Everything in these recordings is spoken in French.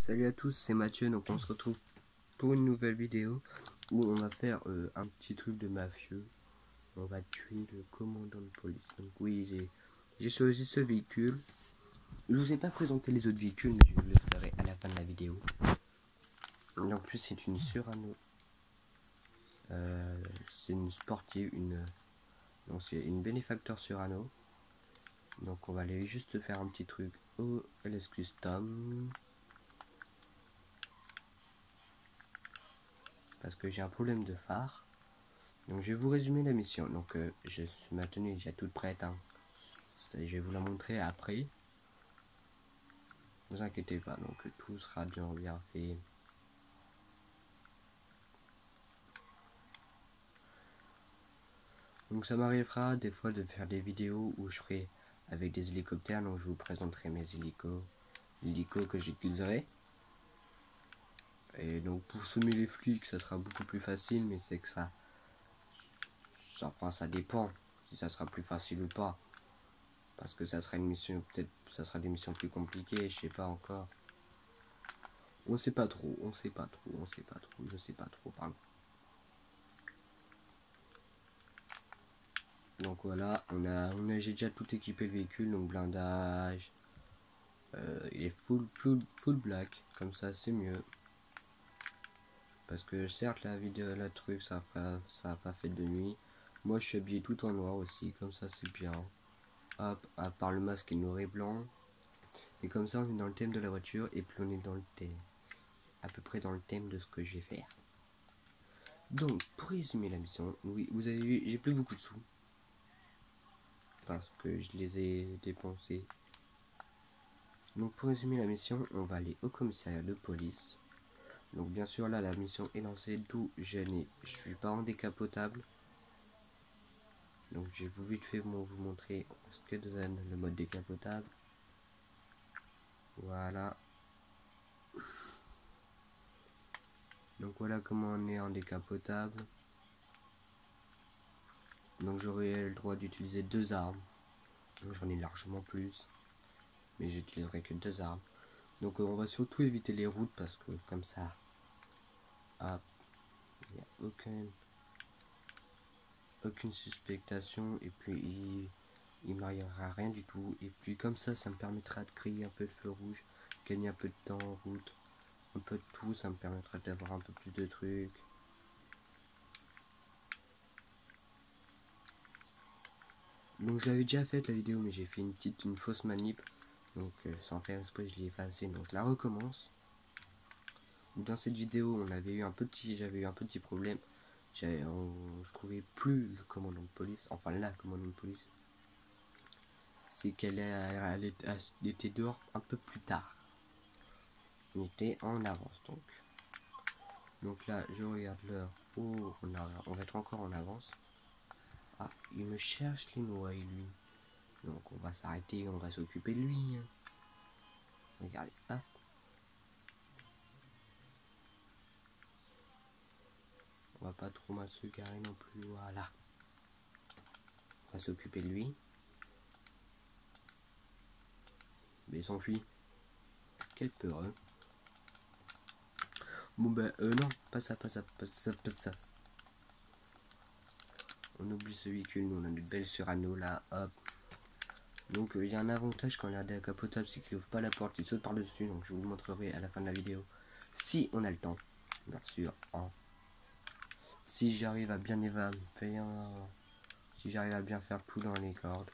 Salut à tous, c'est Mathieu, donc on se retrouve pour une nouvelle vidéo où on va faire un petit truc de mafieux. On va tuer le commandant de police. Donc oui, j'ai choisi ce véhicule. Je vous ai pas présenté les autres véhicules, mais je vous le ferai à la fin de la vidéo. Et en plus c'est une Cyrano. C'est une sportive, donc c'est une bénéfacteur Cyrano. Donc on va aller juste faire un petit truc au LS Custom. Parce que j'ai un problème de phare. Donc je vais vous résumer la mission. Donc ma tenue est déjà toute prête, hein. Je vais vous la montrer après. Ne vous inquiétez pas, donc tout sera bien fait. Donc ça m'arrivera des fois de faire des vidéos où je ferai avec des hélicoptères. Donc je vous présenterai mes hélicos que j'utiliserai. Et donc pour semer les flics ça sera beaucoup plus facile, mais c'est que ça dépend si ça sera plus facile ou pas. Parce que ça sera une mission, peut-être ça sera des missions plus compliquées, je sais pas encore. On sait pas trop, je sais pas trop, pardon. Donc voilà, j'ai déjà tout équipé le véhicule, donc blindage, il est full black, comme ça c'est mieux. Parce que certes la vidéo, la truc, ça a pas fait de nuit. Moi je suis habillé tout en noir aussi, comme ça c'est bien. Hop, à part le masque est noir et blanc. Et comme ça on est dans le thème de la voiture, et puis on est dans le thème, à peu près dans le thème de ce que je vais faire. Donc pour résumer la mission, oui vous avez vu, j'ai plus beaucoup de sous. Parce que je les ai dépensés. Donc pour résumer la mission, on va aller au commissariat de police. Donc bien sûr là la mission est lancée, d'où je suis pas en décapotable. Donc j'ai vite fait vous montrer ce que donne le mode décapotable. Voilà. Donc voilà comment on est en décapotable. Donc j'aurai le droit d'utiliser 2 armes. Donc j'en ai largement plus. Mais j'utiliserai que 2 armes. Donc on va surtout éviter les routes parce que comme ça, hop, il n'y a aucune suspectation, et puis il m'arrivera rien du tout, et puis comme ça me permettra de créer un peu de feu rouge, gagner un peu de temps en route, un peu de tout, ça me permettra d'avoir un peu plus de trucs. Donc je l'avais déjà fait la vidéo, mais j'ai fait une fausse manip, donc sans faire exprès je l'ai effacé, donc je la recommence. Dans cette vidéo j'avais eu un petit problème. Je trouvais plus le commandant de police, enfin la commandant de police. C'est qu'elle était dehors un peu plus tard. On était en avance donc. Donc là je regarde l'heure. Oh, on va être encore en avance. Ah, il me cherche les noix lui. Donc on va s'arrêter, on va s'occuper de lui. Regardez, hop. On va pas trop mal se garer non plus, voilà. On va s'occuper de lui. Mais il s'enfuit. Quel peureux. Bon ben non, pas ça. On oublie ce véhicule, nous on a une belle Cyrano là, hop. Donc il y a un avantage quand on est décapotable, c'est qu'il ouvre pas la porte, il saute par dessus, donc je vous le montrerai à la fin de la vidéo. Si on a le temps, bien sûr. Hein. Si j'arrive à bien si j'arrive à bien faire tout dans les cordes.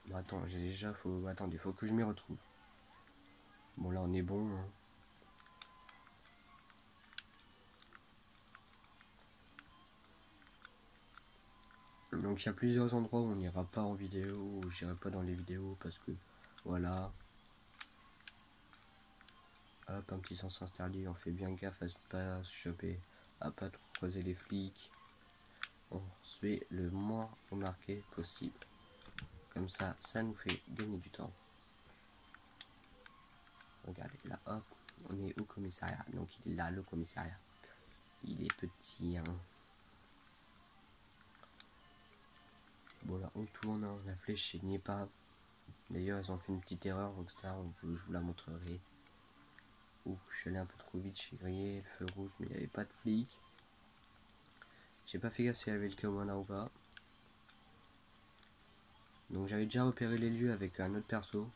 Bon, attends, attendez, faut que je m'y retrouve. Bon là on est bon. Hein. Donc il y a plusieurs endroits où on n'ira pas en vidéo, où j'irai pas dans les vidéos parce que voilà. Hop, un petit sens interdit, on fait bien gaffe à pas se choper, à pas trop croiser les flics. On se fait le moins remarqué possible. Comme ça nous fait gagner du temps. Regardez là, hop, on est au commissariat. Donc il est là, le commissariat. Il est petit, hein. Bon là, on tourne, hein. La flèche n'y est pas. D'ailleurs, ils ont fait une petite erreur, Rockstar, je vous la montrerai. Ouh, je suis allé un peu trop vite, j'ai grillé le feu rouge, mais il n'y avait pas de flic. J'ai pas fait gaffe s'il y avait le Kawana ou pas. Donc j'avais déjà repéré les lieux avec un autre perso.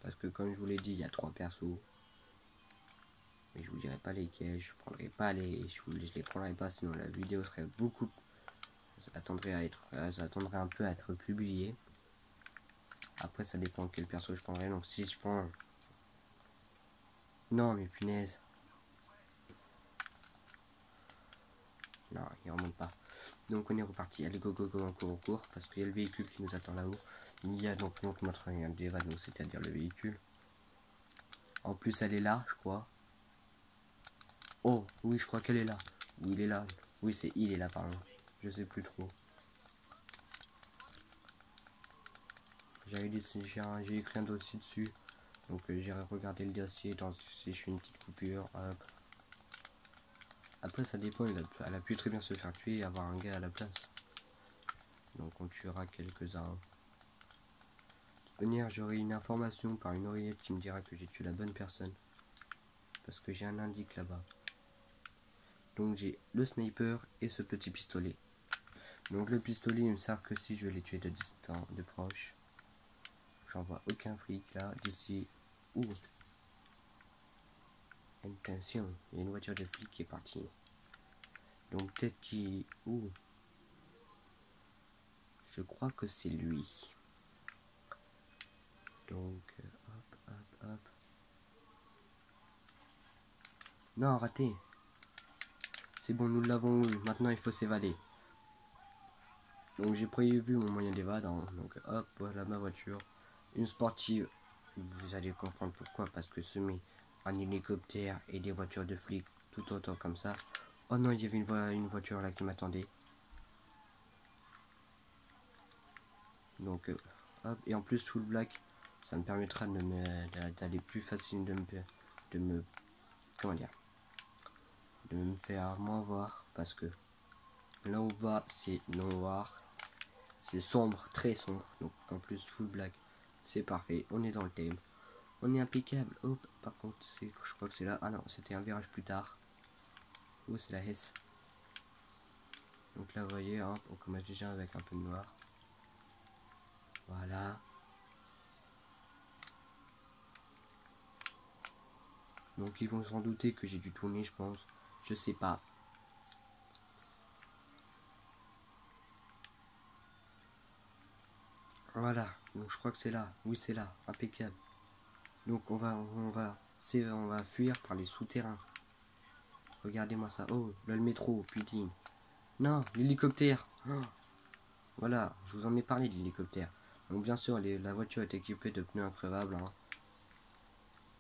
Parce que comme je vous l'ai dit, il y a 3 persos. Mais je vous dirai pas lesquels, je prendrai pas je les prendrai pas, sinon la vidéo serait beaucoup... Ça attendrait un peu à être publié. Après ça dépend quel perso je prendrai, donc si je prends... Non mais punaise. Non, il remonte pas. Donc on est reparti, allez go go go, on court, parce qu'il y a le véhicule qui nous attend là-haut. Il y a donc notre Deva, donc c'est-à-dire le véhicule. En plus elle est là, je crois. Oh, oui, je crois qu'elle est là. Oui, il est là. Oui, il est là, pardon. Je sais plus trop. J'ai écrit un dossier dessus. Donc j'irai regarder le dossier si je fais une petite coupure. Hop. Après ça dépend, elle a pu très bien se faire tuer et avoir un gars à la place. Donc on tuera quelques-uns. Venir, j'aurai une information par une oreillette qui me dira que j'ai tué la bonne personne. Parce que j'ai un indice là-bas. Donc j'ai le sniper et ce petit pistolet. Donc le pistolet il me sert que si je vais les tuer de distance, de proche. J'en vois aucun flic là, d'ici. Ouh. Attention, il y a une voiture de flic qui est partie. Donc peut-être qu'il... Ouh. Je crois que c'est lui. Donc, hop, hop, hop. Non, raté. C'est bon, nous l'avons eu. Maintenant, il faut s'évader. Donc, j'ai prévu mon moyen d'évader. Donc, hop, voilà ma voiture. Une sportive. Vous allez comprendre pourquoi. Parce que ce met un hélicoptère et des voitures de flics tout autant comme ça. Oh non, il y avait une voiture là qui m'attendait. Donc, hop. Et en plus, full black, ça me permettra d'aller plus facile de me comment dire, de me faire moins voir, parce que là où on va c'est noir, c'est sombre, très sombre, donc en plus full black c'est parfait, on est dans le thème, on est impeccable. Hop, par contre je crois que c'est là, ah non c'était un virage plus tard, oh c'est la S. Donc là vous voyez hein, on commence déjà avec un peu de noir, voilà. Donc ils vont s'en douter que j'ai dû tourner, je pense, je sais pas. Voilà, donc je crois que c'est là. Oui, c'est là, impeccable. Donc on va fuir par les souterrains. Regardez-moi ça. Oh, là le métro, putain. Non, l'hélicoptère. Oh. Voilà, je vous en ai parlé de l'hélicoptère. Donc bien sûr, la voiture est équipée de pneus increvables. Hein.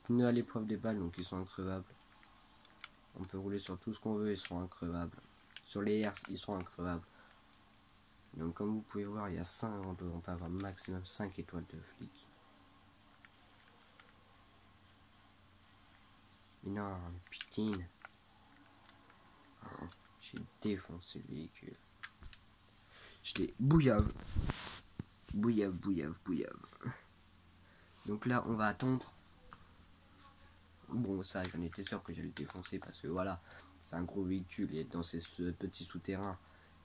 Pneus à l'épreuve des balles, donc ils sont increvables. On peut rouler sur tout ce qu'on veut, ils sont increvables. Sur les airs, ils sont increvables. Donc comme vous pouvez voir, il y a 5, on peut avoir maximum 5 étoiles de flic. Mais non, putain. Oh, j'ai défoncé le véhicule. Je l'ai bouillave. Bouillave, bouillave, bouillave. Donc là, on va attendre. Bon, ça, j'en étais sûr que j'allais le défoncer parce que voilà, c'est un gros véhicule et dans ce petit souterrain.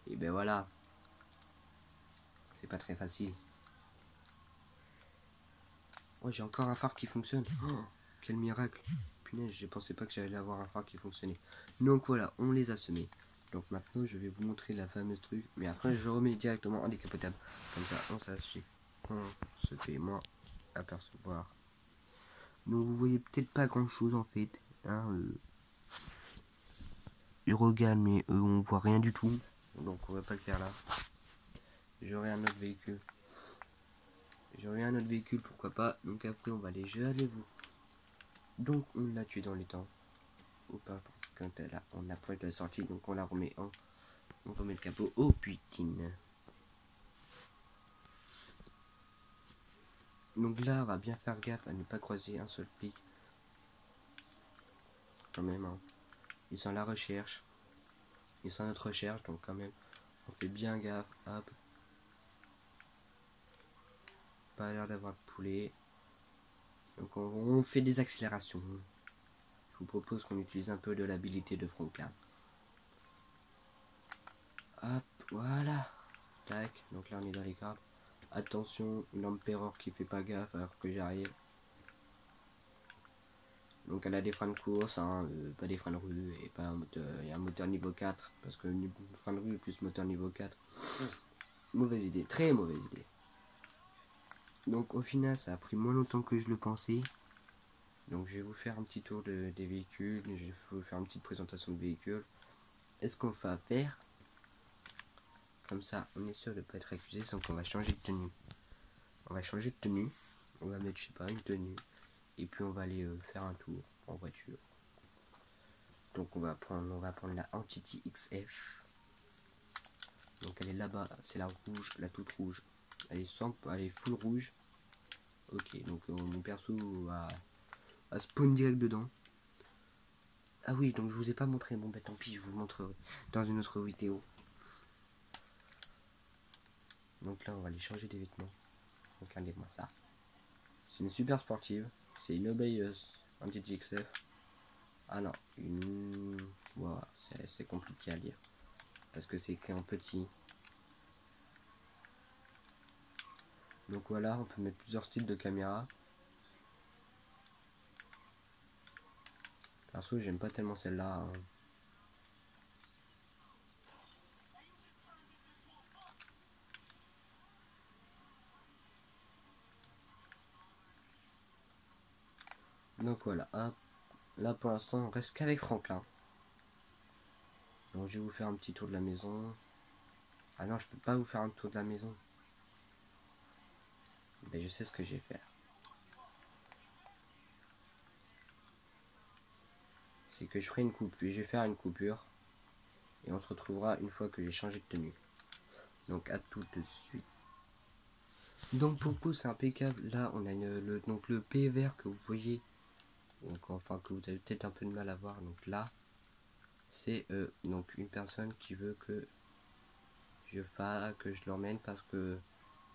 Et ben voilà, c'est pas très facile. Oh, j'ai encore un phare qui fonctionne. Oh, quel miracle. Punaise, je pensais pas que j'allais avoir un phare qui fonctionnait. Donc voilà, on les a semés. Donc maintenant, je vais vous montrer la fameuse truc. Mais après, je remets directement en décapotable. Comme ça, on se fait moins apercevoir. Donc vous voyez peut-être pas grand chose en fait. Hein, ils regardent mais on voit rien du tout. Donc on va pas le faire là. J'aurai un autre véhicule. Pourquoi pas. Donc après on va aller geler vous. Donc on l'a tué dans les temps. Ou pas quand on a pointe la sortie. Donc on la remet en. On remet le capot. Oh putain. Donc là on va bien faire gaffe à ne pas croiser un seul flic. Quand même hein. Ils sont à la recherche. Ils sont à notre recherche donc quand même. On fait bien gaffe. Hop. pas l'air d'avoir de poulet. Donc on fait des accélérations. Je vous propose qu'on utilise un peu de l'habilité de Franklin. Hop, voilà. Tac, donc là on est dans les grappes. Attention, l'empereur qui fait pas gaffe alors que j'arrive. Donc elle a des freins de course, hein, pas des freins de rue et pas un moteur, et un moteur niveau 4. Parce que frein de rue plus moteur niveau 4. Mauvaise idée, très mauvaise idée. Donc au final ça a pris moins longtemps que je le pensais. Donc je vais vous faire un petit tour des véhicules, je vais vous faire une petite présentation de véhicules. Est-ce qu'on va faire comme ça, on est sûr de ne pas être accusé, sans qu'on va changer de tenue. On va changer de tenue, on va mettre je sais pas une tenue, et puis on va aller faire un tour en voiture. Donc on va prendre la Entity XF. Donc elle est là-bas, c'est la rouge, la toute rouge. Elle est full rouge. Ok, donc mon perso va spawn direct dedans. Ah oui, donc je vous ai pas montré, bon bah tant pis, je vous montrerai dans une autre vidéo. Donc là on va aller changer des vêtements. Regardez-moi ça. C'est une super sportive. C'est une obéieuse. Un petit XF. Ah non, une... Voilà, c'est compliqué à lire. Parce que c'est écrit en petit. Donc voilà, on peut mettre plusieurs styles de caméra. Perso, j'aime pas tellement celle-là. Hein. Donc voilà, hop. Là pour l'instant, on reste qu'avec Franklin. Donc je vais vous faire un petit tour de la maison. Ah non, je peux pas vous faire un tour de la maison. Ben je sais ce que je vais faire. C'est que je ferai une coupure. Je vais faire une coupure. Et on se retrouvera une fois que j'ai changé de tenue. Donc à tout de suite. Donc pour le coup c'est impeccable. Là on a donc le P vert que vous voyez. Donc enfin que vous avez peut-être un peu de mal à voir. Donc là c'est donc une personne qui veut que je l'emmène parce que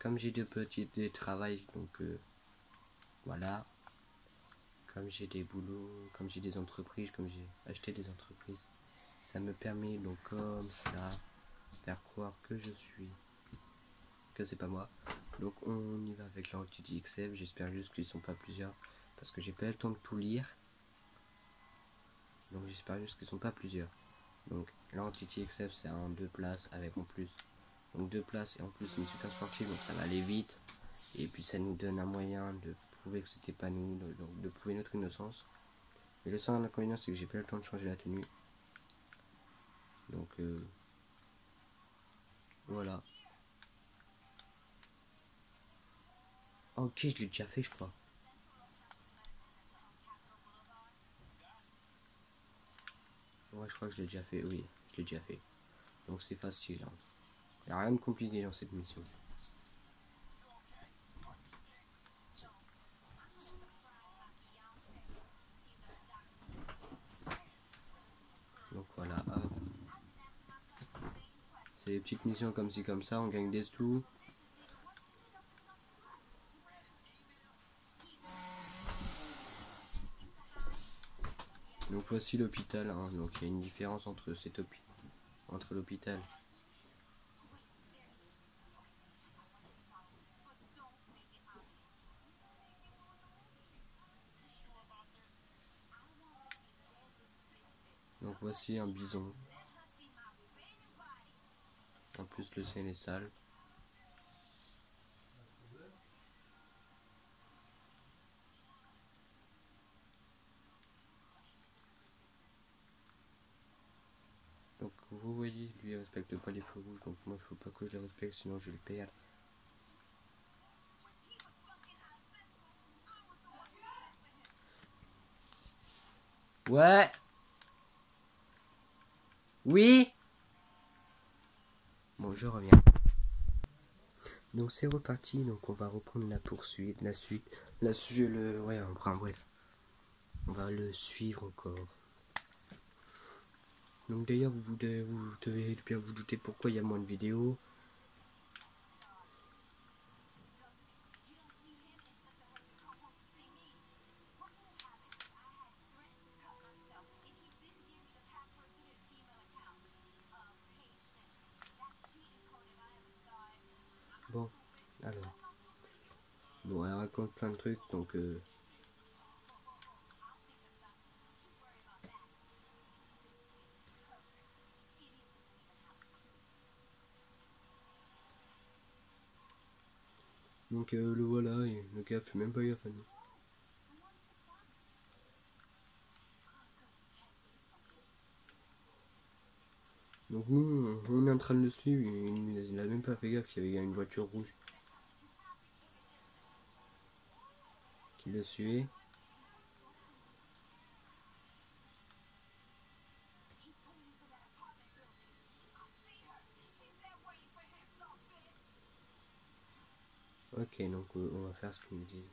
comme j'ai des travails, donc voilà, comme j'ai des boulots, comme j'ai des entreprises, comme j'ai acheté des entreprises, ça me permet donc comme ça faire croire que c'est pas moi. Donc on y va avec l'Entity XF. J'espère juste qu'ils sont pas plusieurs parce que j'ai pas le temps de tout lire. Donc j'espère juste qu'ils sont pas plusieurs. Donc l'Entity XF c'est en 2 places avec en plus. Donc 2 places et en plus une super sportive, donc ça va aller vite. Et puis ça nous donne un moyen de prouver que c'était pas nous, de prouver notre innocence. Et le seul inconvénient c'est que j'ai pas le temps de changer la tenue. Donc voilà. Ok, je l'ai déjà fait je crois. Ouais, je crois que je l'ai déjà fait, oui, je l'ai déjà fait. Donc c'est facile. Hein. Il n'y a rien de compliqué dans cette mission. Donc voilà, hop. C'est des petites missions comme ci comme ça, on gagne des sous. Donc voici l'hôpital, hein. Donc il y a une différence entre l'hôpital. Donc voici un bison. En plus le ciel est sale. Donc vous voyez, lui il respecte pas les feux rouges, donc moi il faut pas que je les respecte sinon je le perds. Ouais. Oui. Bon, je reviens. Donc c'est reparti, donc on va reprendre la poursuite, ouais, enfin bref. On va le suivre encore. Donc d'ailleurs vous devez bien vous douter pourquoi il y a moins de vidéos. raconte plein de trucs, donc le voilà, et le gars fait même pas gaffe à nous. Donc nous, on est en train de le suivre, il a même pas fait gaffe qu'il y avait une voiture rouge qui le suivait. Ok, donc on va faire ce qu'ils nous disent.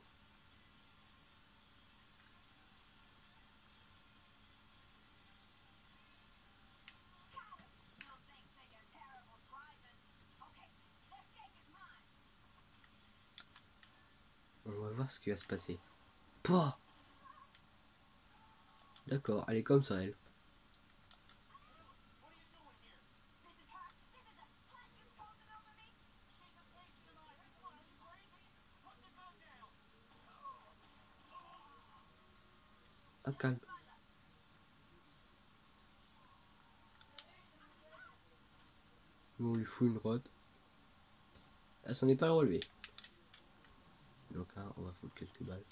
On va voir ce qui va se passer. Pouah! D'accord, elle est comme ça, elle. Ah, calme. On lui fout une droite. Elle s'en est pas relevée. Donc hein, on va foutre quelques balles.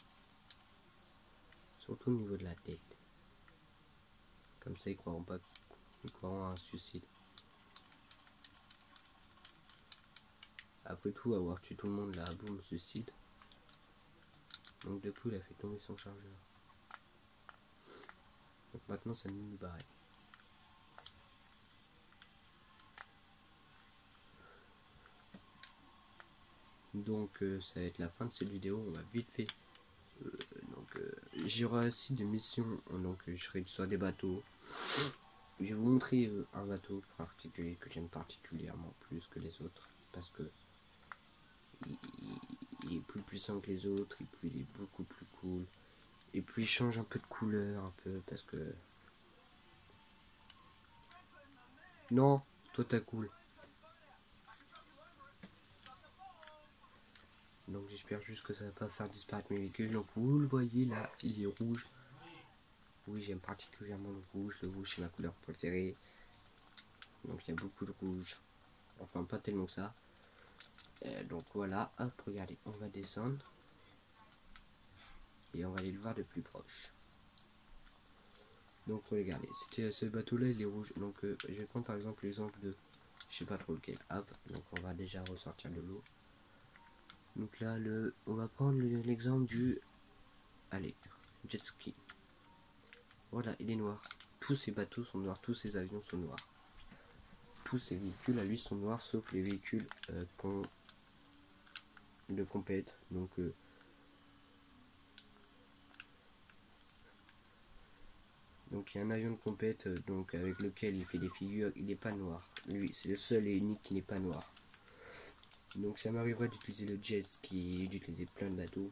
Surtout au niveau de la tête. Comme ça, ils croiront pas. Ils croiront à un suicide. Après tout, avoir tué tout le monde là, boum, suicide. Donc du coup, il a fait tomber son chargeur. Donc maintenant, ça nous barre. Donc ça va être la fin de cette vidéo. On va vite fait. J'aurai aussi des missions. Donc je serai sur des bateaux. Je vais vous montrer un bateau particulier que j'aime particulièrement plus que les autres. Parce que il est plus puissant que les autres. Et puis il est beaucoup plus cool. Et puis il change un peu de couleur. Un peu parce que... Non, toi t'as cool. Donc j'espère juste que ça va pas faire disparaître mes véhicules. Donc vous le voyez là, il est rouge. Oui, j'aime particulièrement le rouge. Le rouge c'est ma couleur préférée. Donc il y a beaucoup de rouge. Enfin pas tellement que ça. Donc voilà, hop, regardez, on va descendre. Et on va aller le voir de plus proche. Donc regardez, c'était ce bateau là il est rouge. Donc je vais prendre par exemple l'exemple de... Je sais pas trop lequel. Hop, donc on va déjà ressortir de l'eau. Donc là, on va prendre l'exemple du... Allez, jet ski. Voilà, il est noir. Tous ces bateaux sont noirs, tous ces avions sont noirs. Tous ces véhicules à lui sont noirs, sauf les véhicules de compète. Donc il y a un avion de compète donc avec lequel il fait des figures, il n'est pas noir. Lui, c'est le seul et unique qui n'est pas noir. Donc ça m'arriverait d'utiliser le jet ski, d'utiliser plein de bateaux.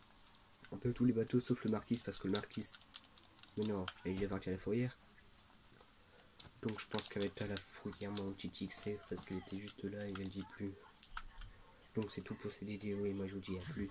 Un peu tous les bateaux sauf le Marquis, parce que le Marquis... Mais non, il est déjà parti à la fourrière. Donc je pense qu'elle va être à la fourrière mon petit XF parce qu'elle était juste là et elle dit plus. Donc c'est tout pour cette vidéo et moi je vous dis à plus.